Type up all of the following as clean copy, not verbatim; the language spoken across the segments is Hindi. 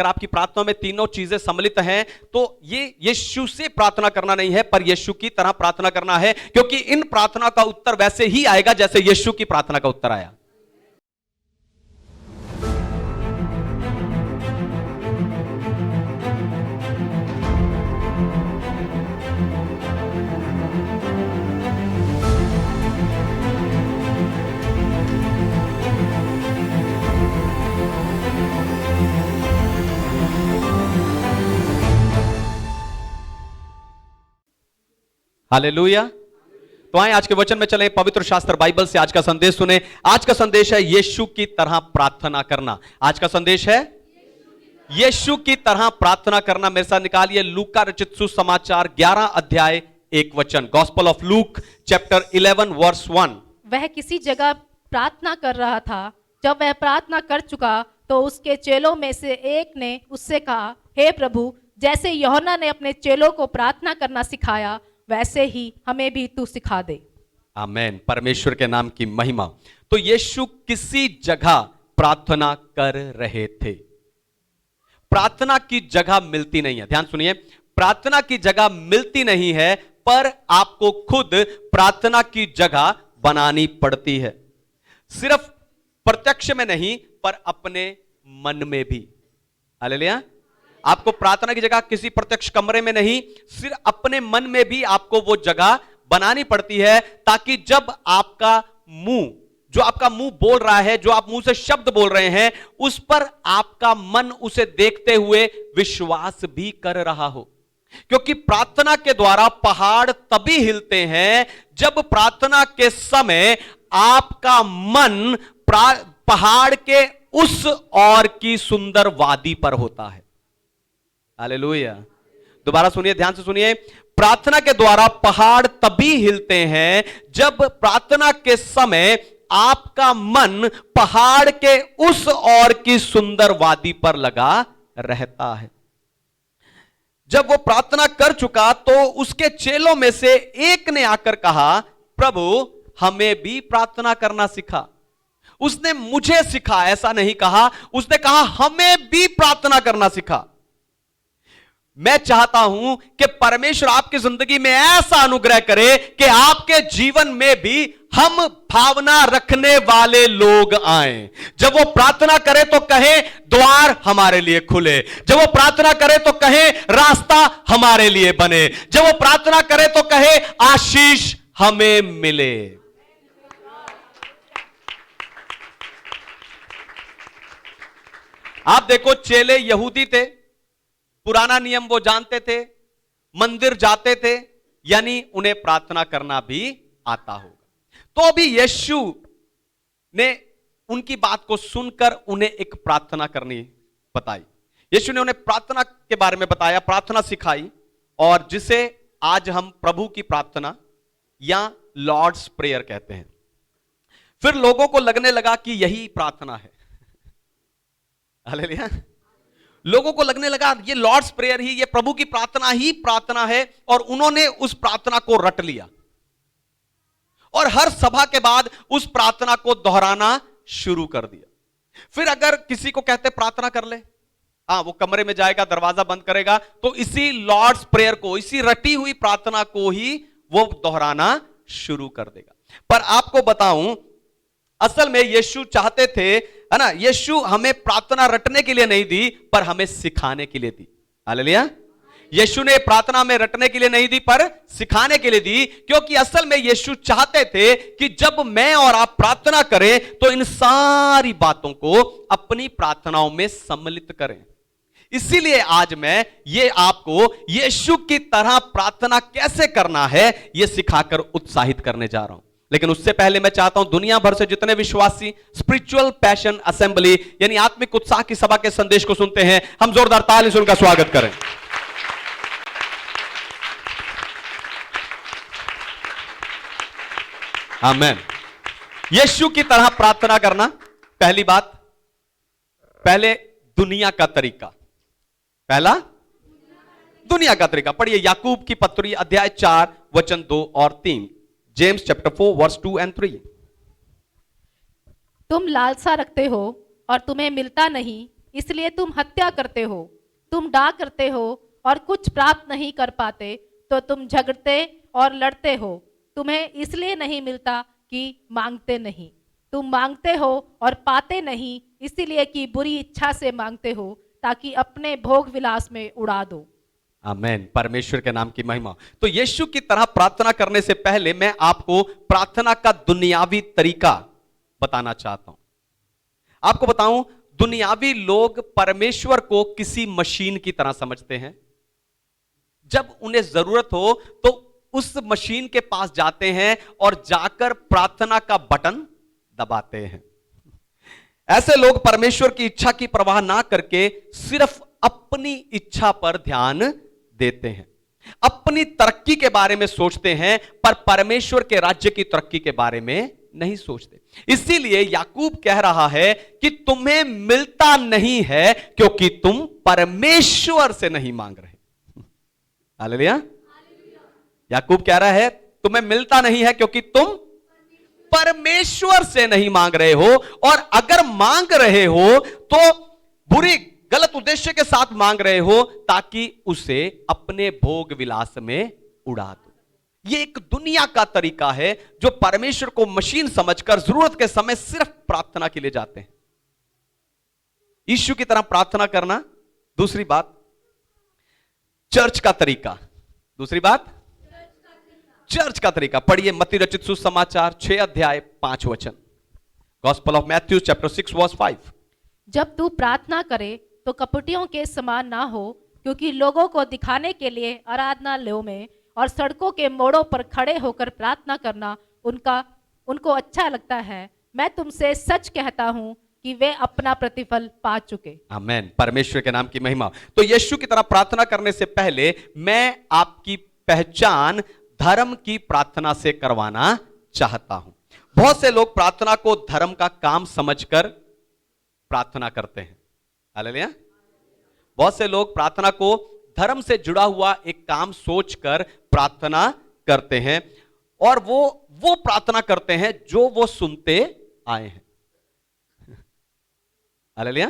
अगर आपकी प्रार्थना में तीनों चीजें सम्मिलित हैं तो ये यीशु से प्रार्थना करना नहीं है, पर यीशु की तरह प्रार्थना करना है, क्योंकि इन प्रार्थना का उत्तर वैसे ही आएगा जैसे यीशु की प्रार्थना का उत्तर आया। हालेलुया। तो आए आज के वचन में चलें, पवित्र शास्त्र बाइबल से आज का संदेश सुने। आज का संदेश है यीशु की तरह प्रार्थना करना। आज का संदेश है यीशु की तरह प्रार्थना करना। मेरे साथ निकालिए लूका रचित सुसमाचार 11 अध्याय 1 वचन। Gospel of Luke chapter 11 verse 1। वह किसी जगह प्रार्थना कर रहा था। जब वह प्रार्थना कर चुका तो उसके चेलों में से एक ने उससे कहा, हे प्रभु, जैसे यूहन्ना ने अपने चेलों को प्रार्थना करना सिखाया, वैसे ही हमें भी तू सिखा दे। आमेन। परमेश्वर के नाम की महिमा। तो यीशु किसी जगह प्रार्थना कर रहे थे। प्रार्थना की जगह मिलती नहीं है, ध्यान सुनिए, प्रार्थना की जगह मिलती नहीं है, पर आपको खुद प्रार्थना की जगह बनानी पड़ती है। सिर्फ प्रत्यक्ष में नहीं, पर अपने मन में भी। हालेलुया। आपको प्रार्थना की जगह किसी प्रत्यक्ष कमरे में नहीं, सिर्फ अपने मन में भी आपको वो जगह बनानी पड़ती है, ताकि जब आपका मुंह, जो आपका मुंह बोल रहा है, जो आप मुंह से शब्द बोल रहे हैं, उस पर आपका मन उसे देखते हुए विश्वास भी कर रहा हो। क्योंकि प्रार्थना के द्वारा पहाड़ तभी हिलते हैं जब प्रार्थना के समय आपका मन पहाड़ के उस ओर की सुंदर वादी पर होता है। हालेलुया। दोबारा सुनिए, ध्यान से सुनिए। प्रार्थना के द्वारा पहाड़ तभी हिलते हैं जब प्रार्थना के समय आपका मन पहाड़ के उस ओर की सुंदर वादी पर लगा रहता है। जब वो प्रार्थना कर चुका तो उसके चेलों में से एक ने आकर कहा, प्रभु, हमें भी प्रार्थना करना सिखा। उसने मुझे सिखा ऐसा नहीं कहा, उसने कहा हमें भी प्रार्थना करना सिखा। मैं चाहता हूं कि परमेश्वर आपकी जिंदगी में ऐसा अनुग्रह करे कि आपके जीवन में भी हम भावना रखने वाले लोग आए। जब वो प्रार्थना करे तो कहे द्वार हमारे लिए खुले। जब वो प्रार्थना करे तो कहे रास्ता हमारे लिए बने। जब वो प्रार्थना करे तो कहे आशीष हमें मिले। आप देखो, चेले यहूदी थे, पुराना नियम वो जानते थे, मंदिर जाते थे, यानी उन्हें प्रार्थना करना भी आता होगा। तो अभी यीशु ने उनकी बात को सुनकर उन्हें एक प्रार्थना करनी बताई। यीशु ने उन्हें प्रार्थना के बारे में बताया, प्रार्थना सिखाई, और जिसे आज हम प्रभु की प्रार्थना या लॉर्ड्स प्रेयर कहते हैं। फिर लोगों को लगने लगा कि यही प्रार्थना है। हालेलुया। लोगों को लगने लगा ये लॉर्ड्स प्रेयर ही, ये प्रभु की प्रार्थना ही प्रार्थना है, और उन्होंने उस प्रार्थना को रट लिया और हर सभा के बाद उस प्रार्थना को दोहराना शुरू कर दिया। फिर अगर किसी को कहते प्रार्थना कर ले, वो कमरे में जाएगा, दरवाजा बंद करेगा, तो इसी लॉर्ड्स प्रेयर को, इसी रटी हुई प्रार्थना को ही वो दोहराना शुरू कर देगा। पर आपको बताऊं, असल में यीशु चाहते थे, है ना, यीशु हमें प्रार्थना रटने के लिए नहीं दी, पर हमें सिखाने के लिए दी। हालेलुया। यीशु ने प्रार्थना में रटने के लिए नहीं दी, पर सिखाने के लिए दी, क्योंकि असल में यीशु चाहते थे कि जब मैं और आप प्रार्थना करें तो इन सारी बातों को अपनी प्रार्थनाओं में सम्मिलित करें। इसीलिए आज मैं ये आपको यीशु की तरह प्रार्थना कैसे करना है, यह सिखाकर उत्साहित करने जा रहा हूं। लेकिन उससे पहले मैं चाहता हूं दुनिया भर से जितने विश्वासी स्पिरिचुअल पैशन असेंबली यानी आत्मिक उत्साह की सभा के संदेश को सुनते हैं, हम जोरदार ताली से उनका स्वागत करें। आमीन। यीशु की तरह प्रार्थना करना, पहली बात, पहले दुनिया का तरीका, पहला दुनिया का तरीका। पढ़िए याकूब की पत्री अध्याय 4 वचन 2 और 3, जेम्स चैप्टर 4 वर्स 2 and 3। तुम लालसा रखते हो और तुम्हें मिलता नहीं, इसलिए तुम हत्या करते हो, तुम डाह करते हो और कुछ प्राप्त नहीं कर पाते, तो तुम झगड़ते और लड़ते हो। तुम्हें इसलिए नहीं मिलता कि मांगते नहीं। तुम मांगते हो और पाते नहीं, इसीलिए कि बुरी इच्छा से मांगते हो, ताकि अपने भोग विलास में उड़ा दो। आमेन। परमेश्वर के नाम की महिमा। तो यीशु की तरह प्रार्थना करने से पहले मैं आपको प्रार्थना का दुनियावी तरीका बताना चाहता हूं। आपको बताऊं, दुनियावी लोग परमेश्वर को किसी मशीन की तरह समझते हैं। जब उन्हें जरूरत हो तो उस मशीन के पास जाते हैं और जाकर प्रार्थना का बटन दबाते हैं। ऐसे लोग परमेश्वर की इच्छा की परवाह ना करके सिर्फ अपनी इच्छा पर ध्यान देते हैं, अपनी तरक्की के बारे में सोचते हैं, पर परमेश्वर के राज्य की तरक्की के बारे में नहीं सोचते। इसीलिए याकूब कह रहा है कि तुम्हें मिलता नहीं है क्योंकि तुम परमेश्वर से नहीं मांग रहे। हालेलुया। याकूब कह रहा है तुम्हें मिलता नहीं है क्योंकि तुम परमेश्वर से नहीं मांग रहे हो, और अगर मांग रहे हो तो बुरी गलत उद्देश्य के साथ मांग रहे हो ताकि उसे अपने भोग विलास में उड़ा दो। यह एक दुनिया का तरीका है जो परमेश्वर को मशीन समझकर जरूरत के समय सिर्फ प्रार्थना के लिए जाते हैं। यीशु की तरह प्रार्थना करना। दूसरी बात, चर्च का तरीका। दूसरी बात, चर्च का तरीका। पढ़िए मत्ती रचित सुसमाचार 6 अध्याय 5 वचन। Gospel of Matthew chapter 6 verse 5। जब तू प्रार्थना करे तो कपटियों के समान ना हो, क्योंकि लोगों को दिखाने के लिए आराधनालयों में और सड़कों के मोड़ों पर खड़े होकर प्रार्थना करना उनको अच्छा लगता है। मैं तुमसे सच कहता हूं कि वे अपना प्रतिफल पा चुके। आमेन। परमेश्वर के नाम की महिमा। तो यीशु की तरह प्रार्थना करने से पहले मैं आपकी पहचान धर्म की प्रार्थना से करवाना चाहता हूं। बहुत से लोग प्रार्थना को धर्म का काम समझकर प्रार्थना करते हैं। हालेलुया। बहुत से लोग प्रार्थना को धर्म से जुड़ा हुआ एक काम सोचकर प्रार्थना करते हैं, और वो प्रार्थना करते हैं जो वो सुनते आए हैं। हालेलुया।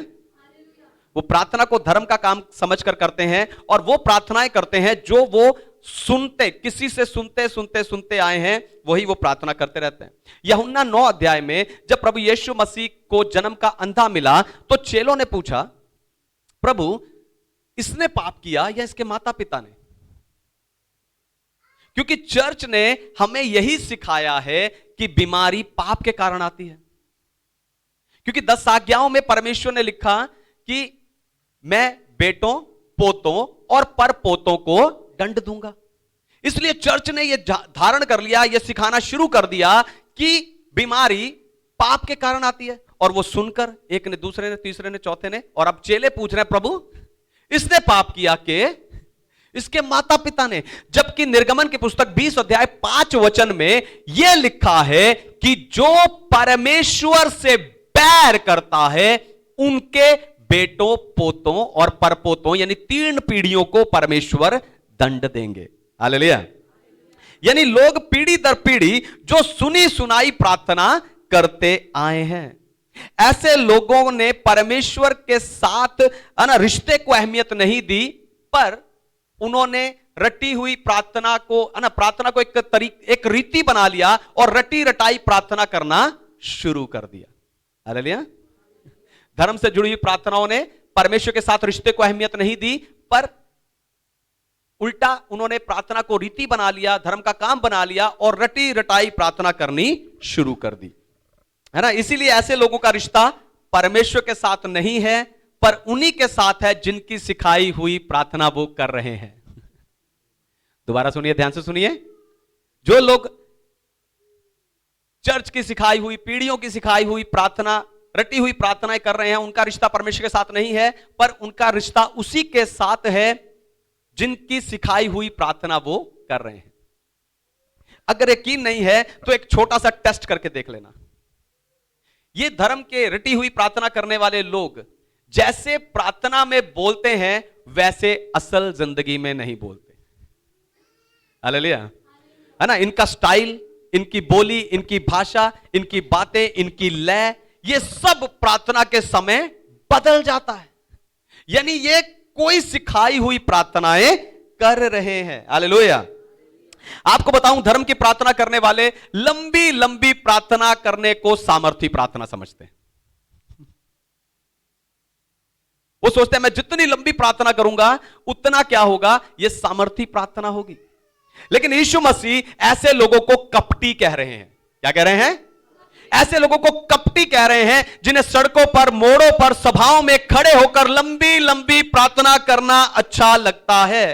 वो प्रार्थना को धर्म का काम समझकर करते हैं, और वो प्रार्थनाएं करते हैं जो वो सुनते, किसी से सुनते सुनते सुनते आए हैं, वही वो प्रार्थना करते रहते हैं। यूहन्ना 9 अध्याय में जब प्रभु यीशु मसीह को जन्म का अंधा मिला तो चेलों ने पूछा, प्रभु इसने पाप किया या इसके माता पिता ने? क्योंकि चर्च ने हमें यही सिखाया है कि बीमारी पाप के कारण आती है। क्योंकि 10 आज्ञाओं में परमेश्वर ने लिखा कि मैं बेटों, पोतों और परपोतों को दंड दूंगा। इसलिए चर्च ने यह धारण कर लिया, यह सिखाना शुरू कर दिया कि बीमारी पाप के कारण आती है। और वो सुनकर एक ने, दूसरे ने, तीसरे ने, चौथे ने, और अब चेले पूछ रहे हैं, प्रभु इसने पाप किया कि इसके माता पिता ने? जबकि निर्गमन की पुस्तक 20 अध्याय 5 वचन में यह लिखा है कि जो परमेश्वर से बैर करता है उनके बेटों, पोतों और परपोतों यानी 3 पीढ़ियों को परमेश्वर दंड देंगे। हालेलुया। यानी लोग पीढ़ी दर पीढ़ी जो सुनी सुनाई प्रार्थना करते आए हैं, ऐसे लोगों ने परमेश्वर के साथ रिश्ते को अहमियत नहीं दी, पर उन्होंने रटी हुई प्रार्थना को एक रीति बना लिया और रटी रटाई प्रार्थना करना शुरू कर दिया। हालेलुया। धर्म से जुड़ी हुई प्रार्थनाओं ने परमेश्वर के साथ रिश्ते को अहमियत नहीं दी, पर उल्टा उन्होंने प्रार्थना को रीति बना लिया, धर्म का काम बना लिया और रटी रटाई प्रार्थना करनी शुरू कर दी, है ना। इसीलिए ऐसे लोगों का रिश्ता परमेश्वर के साथ नहीं है, पर उन्हीं के साथ है जिनकी सिखाई हुई प्रार्थना वो कर रहे हैं। दोबारा सुनिए, ध्यान से सुनिए। जो लोग चर्च की सिखाई हुई, पीढ़ियों की सिखाई हुई प्रार्थना, रटी हुई प्रार्थनाएं कर रहे हैं, उनका रिश्ता परमेश्वर के साथ नहीं है, पर उनका रिश्ता उसी के साथ है जिनकी सिखाई हुई प्रार्थना वो कर रहे हैं। अगर यकीन नहीं है तो एक छोटा सा टेस्ट करके देख लेना। ये धर्म के रटी हुई प्रार्थना करने वाले लोग जैसे प्रार्थना में बोलते हैं वैसे असल जिंदगी में नहीं बोलते। हालेलुया, है ना। इनका स्टाइल, इनकी बोली, इनकी भाषा, इनकी बातें, इनकी लय, ये सब प्रार्थना के समय बदल जाता है। यानी ये कोई सिखाई हुई प्रार्थनाएं कर रहे हैं। हालेलुया। आपको बताऊं, धर्म की प्रार्थना करने वाले लंबी लंबी प्रार्थना करने को सामर्थी प्रार्थना समझते हैं। वो सोचते हैं मैं जितनी लंबी प्रार्थना करूंगा उतना क्या होगा, ये सामर्थी प्रार्थना होगी। लेकिन यीशु मसीह ऐसे लोगों को कपटी कह रहे हैं। क्या कह रहे हैं? ऐसे लोगों को कपटी कह रहे हैं जिन्हें सड़कों पर, मोड़ों पर, सभाओं में खड़े होकर लंबी लंबी प्रार्थना करना अच्छा लगता है।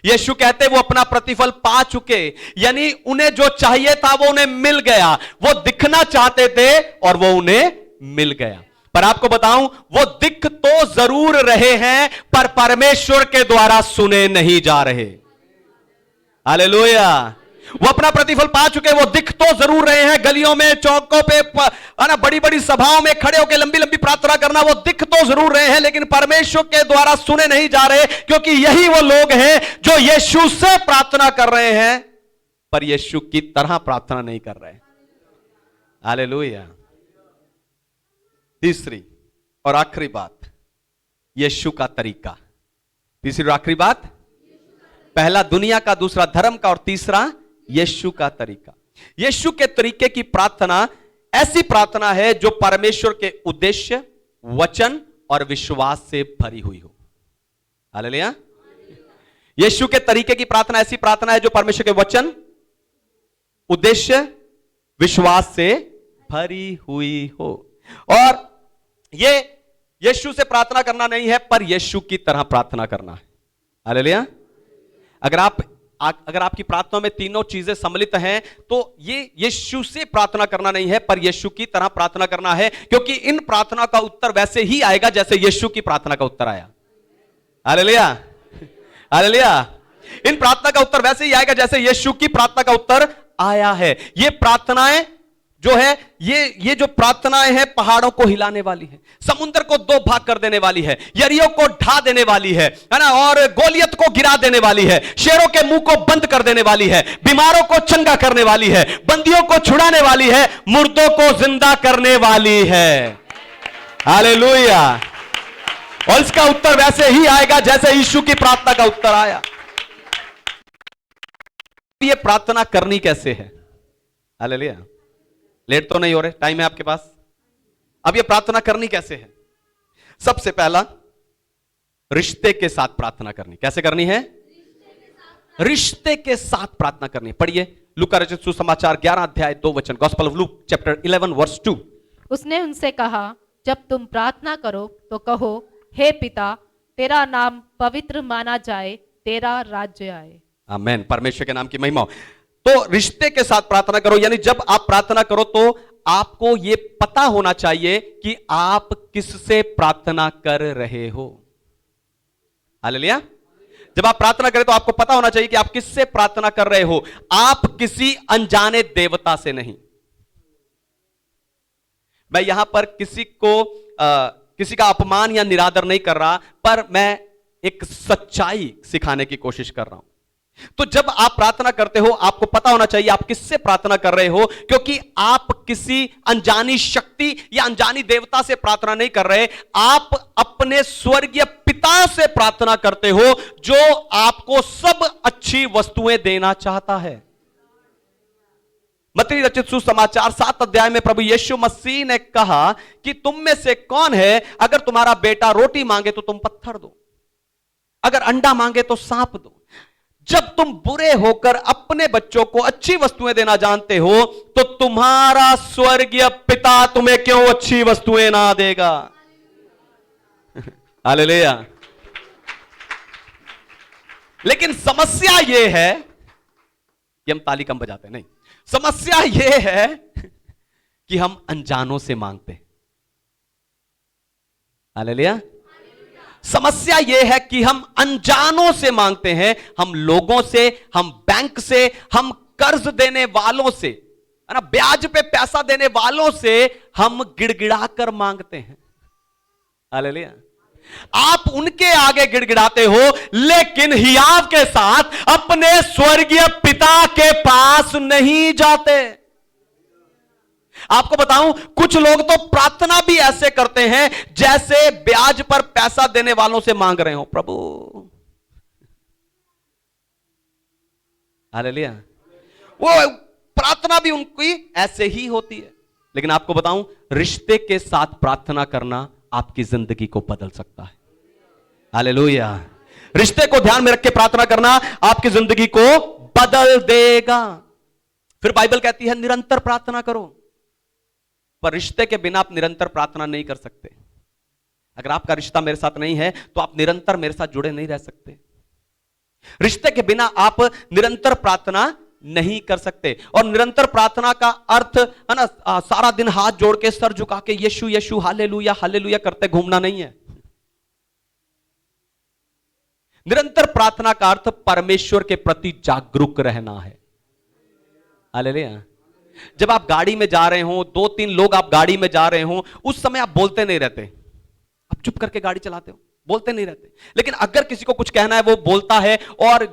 यीशु कहते वो अपना प्रतिफल पा चुके, यानी उन्हें जो चाहिए था वो उन्हें मिल गया। वो दिखना चाहते थे और वो उन्हें मिल गया। पर आपको बताऊं, वो दिख तो जरूर रहे हैं पर परमेश्वर के द्वारा सुने नहीं जा रहे। हालेलुया। वो अपना प्रतिफल पा चुके, वो दिख तो जरूर रहे हैं, गलियों में, चौकों पे, ना बड़ी बड़ी सभाओं में खड़े होकर लंबी लंबी प्रार्थना करना, वो दिख तो जरूर रहे हैं, लेकिन परमेश्वर के द्वारा सुने नहीं जा रहे, क्योंकि यही वो लोग हैं जो यीशु से प्रार्थना कर रहे हैं पर यीशु की तरह प्रार्थना नहीं कर रहे। हालेलुया। तीसरी और आखिरी बात, यीशु का तरीका। तीसरी और आखिरी बात, पहला दुनिया का, दूसरा धर्म का, और तीसरा यीशु का तरीका। यीशु के तरीके की प्रार्थना ऐसी प्रार्थना है जो परमेश्वर के उद्देश्य, वचन और विश्वास से भरी हुई हो। हालेलुया। यीशु के तरीके की प्रार्थना ऐसी प्रार्थना है जो परमेश्वर के वचन, उद्देश्य, विश्वास से भरी हुई हो। और ये यीशु से प्रार्थना करना नहीं है पर यीशु की तरह प्रार्थना करना है। हालेलुया। अगर आपकी प्रार्थना में तीनों चीजें सम्मिलित हैं तो ये यीशु से प्रार्थना करना नहीं है पर यीशु की तरह प्रार्थना करना है, क्योंकि इन प्रार्थना का उत्तर वैसे ही आएगा जैसे यीशु की प्रार्थना का उत्तर आया। हालेलुया। हालेलुया। इन प्रार्थना का उत्तर वैसे ही आएगा जैसे यीशु की प्रार्थना का उत्तर आया है। ये प्रार्थनाएं जो है, ये जो प्रार्थनाएं हैं पहाड़ों को हिलाने वाली है, समुद्र को दो भाग कर देने वाली है, यरीहो को ढा देने वाली है ना, और गोलियत को गिरा देने वाली है, शेरों के मुंह को बंद कर देने वाली है, बीमारों को चंगा करने वाली है, बंदियों को छुड़ाने वाली है, मुर्दों को जिंदा करने वाली है। हालेलुया। और इसका उत्तर वैसे ही आएगा जैसे यीशु की प्रार्थना का उत्तर आया। ये प्रार्थना करनी कैसे है? हालेलुया। लेट तो नहीं हो रहे, टाइम है आपके पास। अब ये प्रार्थना करनी कैसे है? सबसे पहला, रिश्ते के साथ प्रार्थना करनी। कैसे करनी है? रिश्ते के साथ प्रार्थना करनी। पढ़िए लूका रचित सुसमाचार 11 अध्याय 2 वचन, gospel of Luke chapter 11 verse 2। उसने उनसे कहा, जब तुम प्रार्थना करो तो कहो, हे पिता, तेरा नाम पवित्र माना जाए, तेरा राज्य आए। आमीन। परमेश्वर के नाम की महिमा हो। तो रिश्ते के साथ प्रार्थना करो, यानी जब आप प्रार्थना करो तो आपको यह पता होना चाहिए कि आप किससे प्रार्थना कर रहे हो। हालेलुया। जब आप प्रार्थना करें तो आपको पता होना चाहिए कि आप किससे प्रार्थना कर रहे हो। आप किसी अनजाने देवता से नहीं। मैं यहां पर किसी का अपमान या निरादर नहीं कर रहा, पर मैं एक सच्चाई सिखाने की कोशिश कर रहा हूं। तो जब आप प्रार्थना करते हो आपको पता होना चाहिए आप किससे प्रार्थना कर रहे हो, क्योंकि आप किसी अनजानी शक्ति या अनजानी देवता से प्रार्थना नहीं कर रहे। आप अपने स्वर्गीय पिता से प्रार्थना करते हो जो आपको सब अच्छी वस्तुएं देना चाहता है। मत्ती रचित सुसमाचार 7 अध्याय में प्रभु यीशु मसीह ने कहा कि तुम में से कौन है अगर तुम्हारा बेटा रोटी मांगे तो तुम पत्थर दो, अगर अंडा मांगे तो सांप दो। जब तुम बुरे होकर अपने बच्चों को अच्छी वस्तुएं देना जानते हो तो तुम्हारा स्वर्गीय पिता तुम्हें क्यों अच्छी वस्तुएं ना देगा। हालेलुया। लेकिन समस्या यह है कि हम ताली कम बजाते नहीं। समस्या यह है कि हम अनजानों से मांगते हैं। हालेलुया। समस्या यह है कि हम अनजानों से मांगते हैं, हम लोगों से, हम बैंक से, हम कर्ज देने वालों से, है ना, ब्याज पे पैसा देने वालों से हम गिड़गिड़ा कर मांगते हैं। हालेलुया। आप उनके आगे गिड़गिड़ाते हो लेकिन हियाव के साथ अपने स्वर्गीय पिता के पास नहीं जाते। आपको बताऊं, कुछ लोग तो प्रार्थना भी ऐसे करते हैं जैसे ब्याज पर पैसा देने वालों से मांग रहे हो। प्रभु, हालेलुया। वो प्रार्थना भी उनकी ऐसे ही होती है। लेकिन आपको बताऊं, रिश्ते के साथ प्रार्थना करना आपकी जिंदगी को बदल सकता है। हालेलुया। रिश्ते को ध्यान में रख के प्रार्थना करना आपकी जिंदगी को बदल देगा। फिर बाइबल कहती है निरंतर प्रार्थना करो, पर रिश्ते के बिना आप निरंतर प्रार्थना नहीं कर सकते। अगर आपका रिश्ता मेरे साथ नहीं है तो आप निरंतर मेरे साथ जुड़े नहीं रह सकते। रिश्ते के बिना आप निरंतर प्रार्थना नहीं कर सकते। और निरंतर प्रार्थना का अर्थ है ना, सारा दिन हाथ जोड़ के सर झुका के यीशु यीशु हालेलुया हालेलुया करते घूमना नहीं है। निरंतर प्रार्थना का अर्थ परमेश्वर के प्रति जागरूक रहना है। हालेलुया। जब आप गाड़ी में जा रहे हो, 2-3 लोग आप गाड़ी में जा रहे हो, उस समय आप बोलते नहीं रहते, आप चुप करके गाड़ी चलाते हो, बोलते नहीं रहते। लेकिन अगर किसी को कुछ कहना है वो बोलता है, और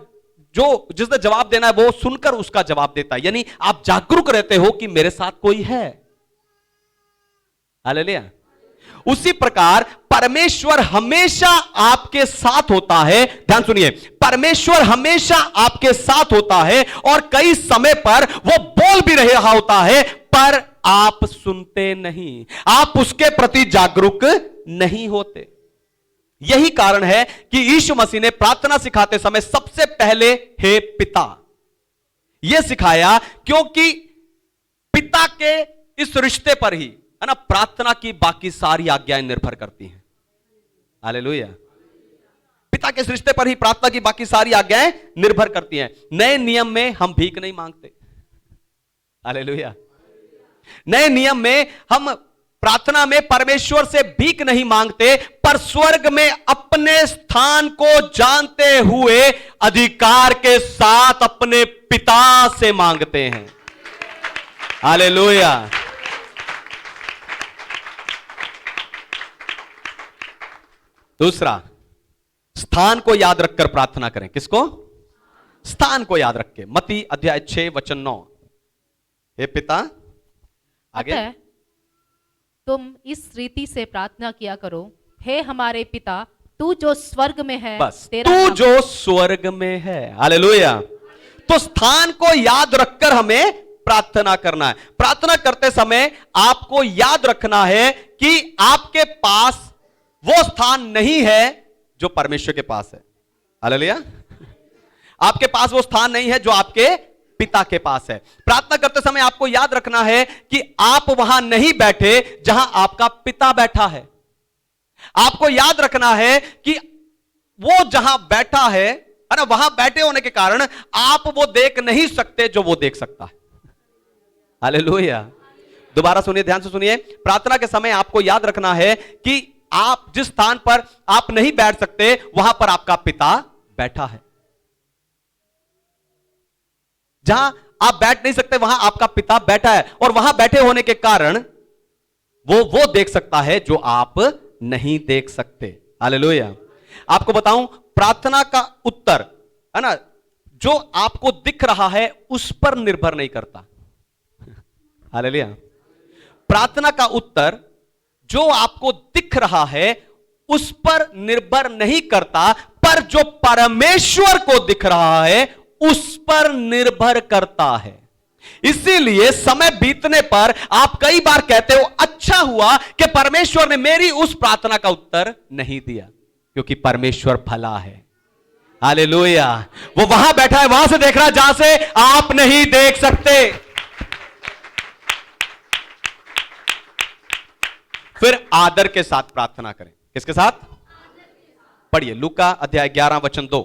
जो जिसने जवाब देना है वो सुनकर उसका जवाब देता है। यानी आप जागरूक रहते हो कि मेरे साथ कोई है। हालेलुया। उसी प्रकार परमेश्वर हमेशा आपके साथ होता है। ध्यान सुनिए, परमेश्वर हमेशा आपके साथ होता है और कई समय पर वो बोल भी रहा होता है, पर आप सुनते नहीं, आप उसके प्रति जागरूक नहीं होते। यही कारण है कि यीशु मसीह ने प्रार्थना सिखाते समय सबसे पहले हे पिता यह सिखाया, क्योंकि पिता के इस रिश्ते पर ही है ना प्रार्थना की बाकी सारी आज्ञाएं निर्भर करती हैं। हालेलुया। पिता के इस रिश्ते पर ही प्रार्थना की बाकी सारी आज्ञाएं निर्भर करती हैं। नए नियम में हम भीख नहीं मांगते। हालेलुया। नए नियम में हम प्रार्थना में परमेश्वर से भीख नहीं मांगते, पर स्वर्ग में अपने स्थान को जानते हुए अधिकार के साथ अपने पिता से मांगते हैं। हालेलुया। दूसरा, स्थान को याद रखकर प्रार्थना करें। किसको? स्थान को याद रख के। मत्ती अध्याय 6 वचन 9। हे पिता, आगे। अतः तुम इस रीति से प्रार्थना किया करो, हे हमारे पिता, तू जो स्वर्ग में है, बस, तेरा तू नाम जो स्वर्ग में है। हालेलुया। तो स्थान को याद रखकर हमें प्रार्थना करना है। प्रार्थना करते समय आपको याद रखना है कि आपके पास वो स्थान नहीं है जो परमेश्वर के पास है। हालेलुया। आपके पास वो स्थान नहीं है जो आपके पिता के पास है। प्रार्थना करते समय आपको याद रखना है कि आप वहां नहीं बैठे जहां आपका पिता बैठा है। आपको याद रखना है कि वो जहां बैठा है ना, वहां बैठे होने के कारण आप वो देख नहीं सकते जो वो देख सकता है। हालेलुया। दोबारा सुनिए, ध्यान से सुनिए। प्रार्थना के समय आपको याद रखना है कि आप जिस स्थान पर आप नहीं बैठ सकते वहां पर आपका पिता बैठा है। जहां आप बैठ नहीं सकते वहां आपका पिता बैठा है, और वहां बैठे होने के कारण वो देख सकता है जो आप नहीं देख सकते। हालेलुया। आपको बताऊं, प्रार्थना का उत्तर है ना, जो आपको दिख रहा है उस पर निर्भर नहीं करता। हालेलुया। प्रार्थना का उत्तर जो आपको दिख रहा है उस पर निर्भर नहीं करता, पर जो परमेश्वर को दिख रहा है उस पर निर्भर करता है। इसीलिए समय बीतने पर आप कई बार कहते हो, अच्छा हुआ कि परमेश्वर ने मेरी उस प्रार्थना का उत्तर नहीं दिया, क्योंकि परमेश्वर भला है। हालेलुया। वो वहां बैठा है, वहां से देख रहा है जहां से आप नहीं देख सकते। फिर आदर के साथ प्रार्थना करें। किसके साथ? पढ़िए, लूका अध्याय 11 वचन 2।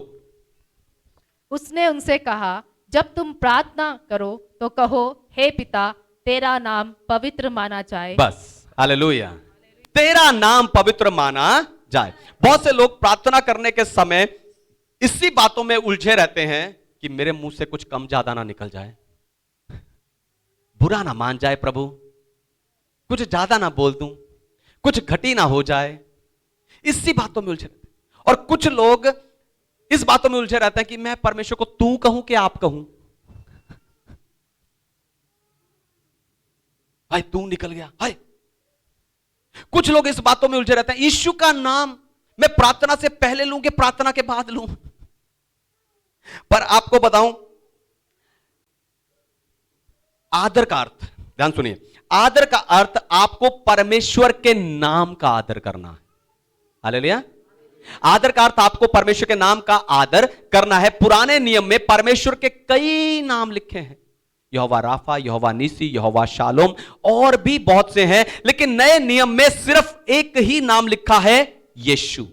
उसने उनसे कहा, जब तुम प्रार्थना करो तो कहो, हे पिता, तेरा नाम पवित्र माना जाए। बस। हालेलुया। तेरा नाम पवित्र माना जाए। बहुत से लोग प्रार्थना करने के समय इसी बातों में उलझे रहते हैं कि मेरे मुंह से कुछ कम ज्यादा ना निकल जाए, बुरा ना मान जाए प्रभु, कुछ ज्यादा ना बोल दूं, कुछ घटी ना हो जाए। इसी बातों में उलझे रहते हैं। और कुछ लोग इस बातों में उलझे रहते हैं कि मैं परमेश्वर को तू कहूं कि आप कहूं। हाय तू निकल गया, हाय। कुछ लोग इस बातों में उलझे रहते हैं, यीशु का नाम मैं प्रार्थना से पहले लूं कि प्रार्थना के बाद लूं। पर आपको बताऊं, आदर का अर्थ, ध्यान सुनिए, आदर का अर्थ आपको परमेश्वर के नाम का आदर करना है। हालेलुया। आदर का अर्थ आपको परमेश्वर के नाम का आदर करना है। पुराने नियम में परमेश्वर के कई नाम लिखे हैं, यहोवा राफा, यहोवा नीसी, यहोवा शालोम, और भी बहुत से हैं, लेकिन नए नियम में सिर्फ एक ही नाम लिखा है, यीशु।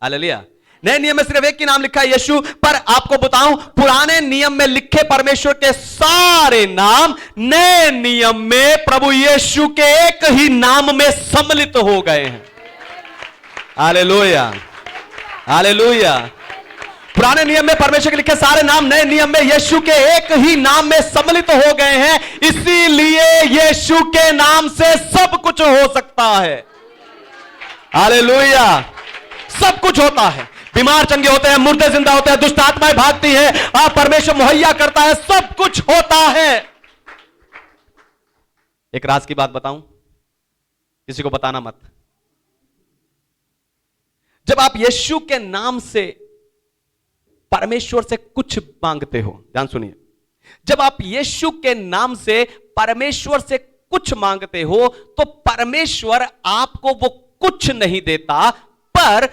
हालेलुया। नए नियम में सिर्फ एक ही नाम लिखा है, यीशु। पर आपको बताऊं, पुराने नियम में लिखे परमेश्वर के सारे नाम नए नियम में प्रभु यीशु के एक ही नाम में सम्मिलित हो गए हैं। Hallelujah, hallelujah. पुराने नियम में परमेश्वर के लिखे सारे नाम नए नियम में यीशु के एक ही नाम में सम्मिलित हो गए हैं। इसीलिए यीशु के नाम से सब कुछ हो सकता है। हालेलुया। सब कुछ होता है, बीमार चंगे होते हैं, मुर्दे जिंदा होते हैं, दुष्ट आत्माएं भागती हैं, आप परमेश्वर मुहैया करता है, सब कुछ होता है। एक राज की बात बताऊं, किसी को बताना मत। जब आप यीशु के नाम से परमेश्वर से कुछ मांगते हो, ध्यान सुनिए, जब आप यीशु के नाम से परमेश्वर से कुछ मांगते हो तो परमेश्वर आपको वो कुछ नहीं देता, पर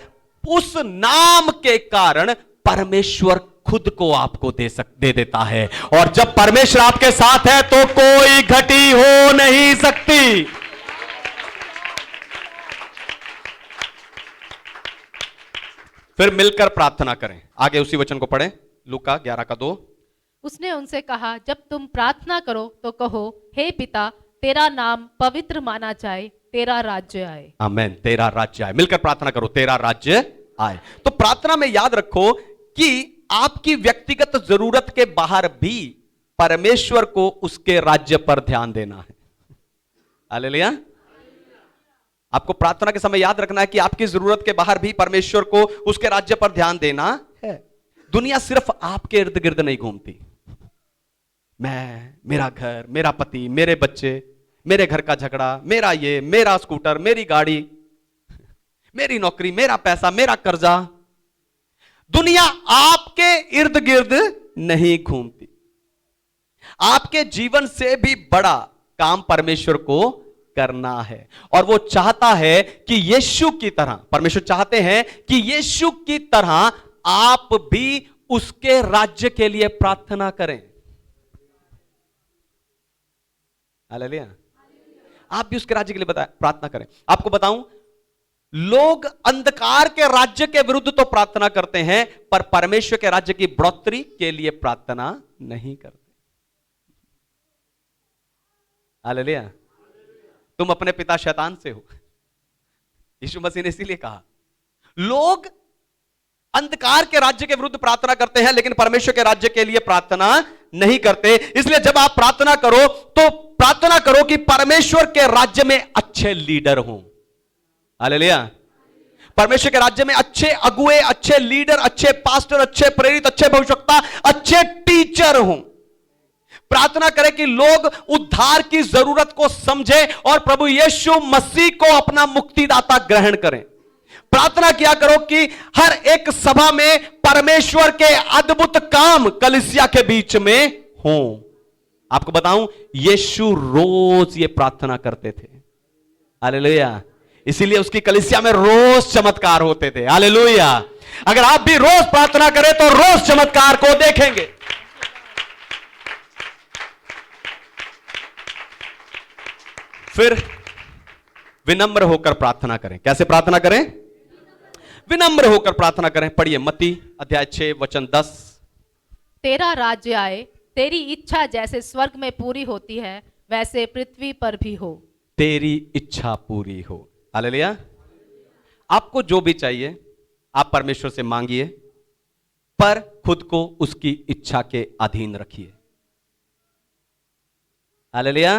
उस नाम के कारण परमेश्वर खुद को आपको दे देता है। और जब परमेश्वर आपके साथ है तो कोई घटी हो नहीं सकती। फिर मिलकर प्रार्थना करें। आगे उसी वचन को पढ़ें, लूका 11:2। उसने उनसे कहा, जब तुम प्रार्थना करो तो कहो, हे पिता, तेरा नाम पवित्र माना जाए, तेरा राज्य आए। आमीन। तेरा राज्य आए। मिलकर प्रार्थना करो, तेरा राज्य आए। तो प्रार्थना में याद रखो कि आपकी व्यक्तिगत जरूरत के बाहर भी परमेश्वर को उसके राज्य पर ध्यान देना है। हालेलुया। आपको प्रार्थना के समय याद रखना है कि आपकी जरूरत के बाहर भी परमेश्वर को उसके राज्य पर ध्यान देना है। दुनिया सिर्फ आपके इर्द गिर्द नहीं घूमती। मैं, मेरा घर, मेरा पति, मेरे बच्चे, मेरे घर का झगड़ा, मेरा ये, मेरा स्कूटर, मेरी गाड़ी, मेरी नौकरी, मेरा पैसा, मेरा कर्जा। दुनिया आपके इर्द गिर्द नहीं घूमती। आपके जीवन से भी बड़ा काम परमेश्वर को करना है, और वो चाहता है कि यीशु की तरह, परमेश्वर चाहते हैं कि यीशु की तरह आप भी उसके राज्य के लिए प्रार्थना करें। हालेलुया। आप भी उसके राज्य के लिए प्रार्थना करें। आपको बताऊं, लोग अंधकार के राज्य के विरुद्ध तो प्रार्थना करते हैं, पर परमेश्वर के राज्य की बढ़ोतरी के लिए प्रार्थना नहीं करते। हालेलुया। तुम अपने पिता शैतान से हो, यीशु मसीह ने इसीलिए कहा। लोग अंधकार के राज्य के विरुद्ध प्रार्थना करते हैं, लेकिन परमेश्वर के राज्य के लिए प्रार्थना नहीं करते। इसलिए जब आप प्रार्थना करो तो प्रार्थना करो कि परमेश्वर के राज्य में अच्छे लीडर हों। हालेलुया। परमेश्वर के राज्य में अच्छे अगुए, अच्छे लीडर, अच्छे पास्टर, अच्छे प्रेरित, अच्छे भविष्यवक्ता, अच्छे टीचर हों। प्रार्थना करें कि लोग उद्धार की जरूरत को समझें और प्रभु यीशु मसीह को अपना मुक्तिदाता ग्रहण करें। प्रार्थना किया करो कि हर एक सभा में परमेश्वर के अद्भुत काम कलीसिया के बीच में हों। आपको बताऊं, यीशु रोज ये प्रार्थना करते थे। हालेलुया। इसीलिए उसकी कलीसिया में रोज चमत्कार होते थे। हालेलुया। अगर आप भी रोज प्रार्थना करें तो रोज चमत्कार को देखेंगे। फिर विनम्र होकर प्रार्थना करें। कैसे प्रार्थना करें? विनम्र होकर प्रार्थना करें। पढ़िए मत्ती अध्याय 6 वचन 10। तेरा राज्य आए, तेरी इच्छा जैसे स्वर्ग में पूरी होती है वैसे पृथ्वी पर भी हो। तेरी इच्छा पूरी हो। हालेलुया। आपको जो भी चाहिए आप परमेश्वर से मांगिए, पर खुद को उसकी इच्छा के अधीन रखिए। हालेलुया।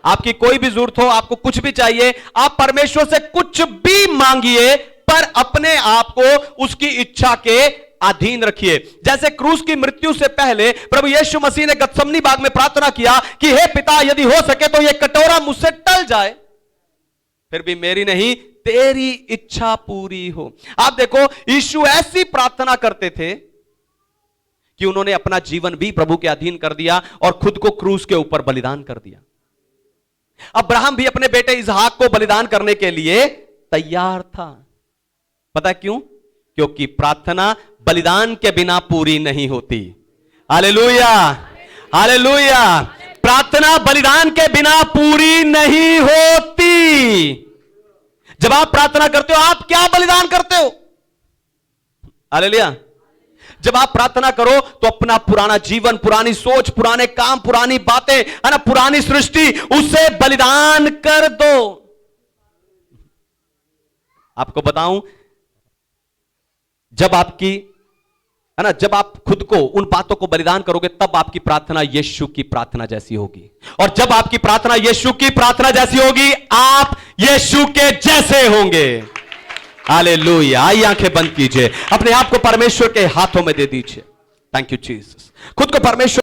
आपकी कोई भी जरूरत हो, आपको कुछ भी चाहिए, आप परमेश्वर से कुछ भी मांगिए, पर अपने आप को उसकी इच्छा के अधीन रखिए। जैसे क्रूस की मृत्यु से पहले प्रभु यीशु मसीह ने गतसमनी बाग में प्रार्थना किया कि हे पिता, यदि हो सके तो यह कटोरा मुझसे टल जाए, फिर भी मेरी नहीं तेरी इच्छा पूरी हो। आप देखो, यीशु ऐसी प्रार्थना करते थे कि उन्होंने अपना जीवन भी प्रभु के अधीन कर दिया और खुद को क्रूस के ऊपर बलिदान कर दिया। अब्राहम भी अपने बेटे इसहाक को बलिदान करने के लिए तैयार था। पता क्यों? क्योंकि प्रार्थना बलिदान के बिना पूरी नहीं होती। Hallelujah, hallelujah. प्रार्थना बलिदान के बिना पूरी नहीं होती। जब आप प्रार्थना करते हो, आप क्या बलिदान करते हो? हालेलुया। जब आप प्रार्थना करो तो अपना पुराना जीवन, पुरानी सोच, पुराने काम, पुरानी बातें, है ना, पुरानी सृष्टि, उसे बलिदान कर दो। आपको बताऊं, जब आपकी, है ना, जब आप खुद को उन बातों को बलिदान करोगे, तब आपकी प्रार्थना यीशु की प्रार्थना जैसी होगी। और जब आपकी प्रार्थना यीशु की प्रार्थना जैसी होगी, आप यीशु के जैसे होंगे। हालेलुया। आइए आंखें बंद कीजिए, अपने आप को परमेश्वर के हाथों में दे दीजिए। Thank you Jesus. खुद को परमेश्वर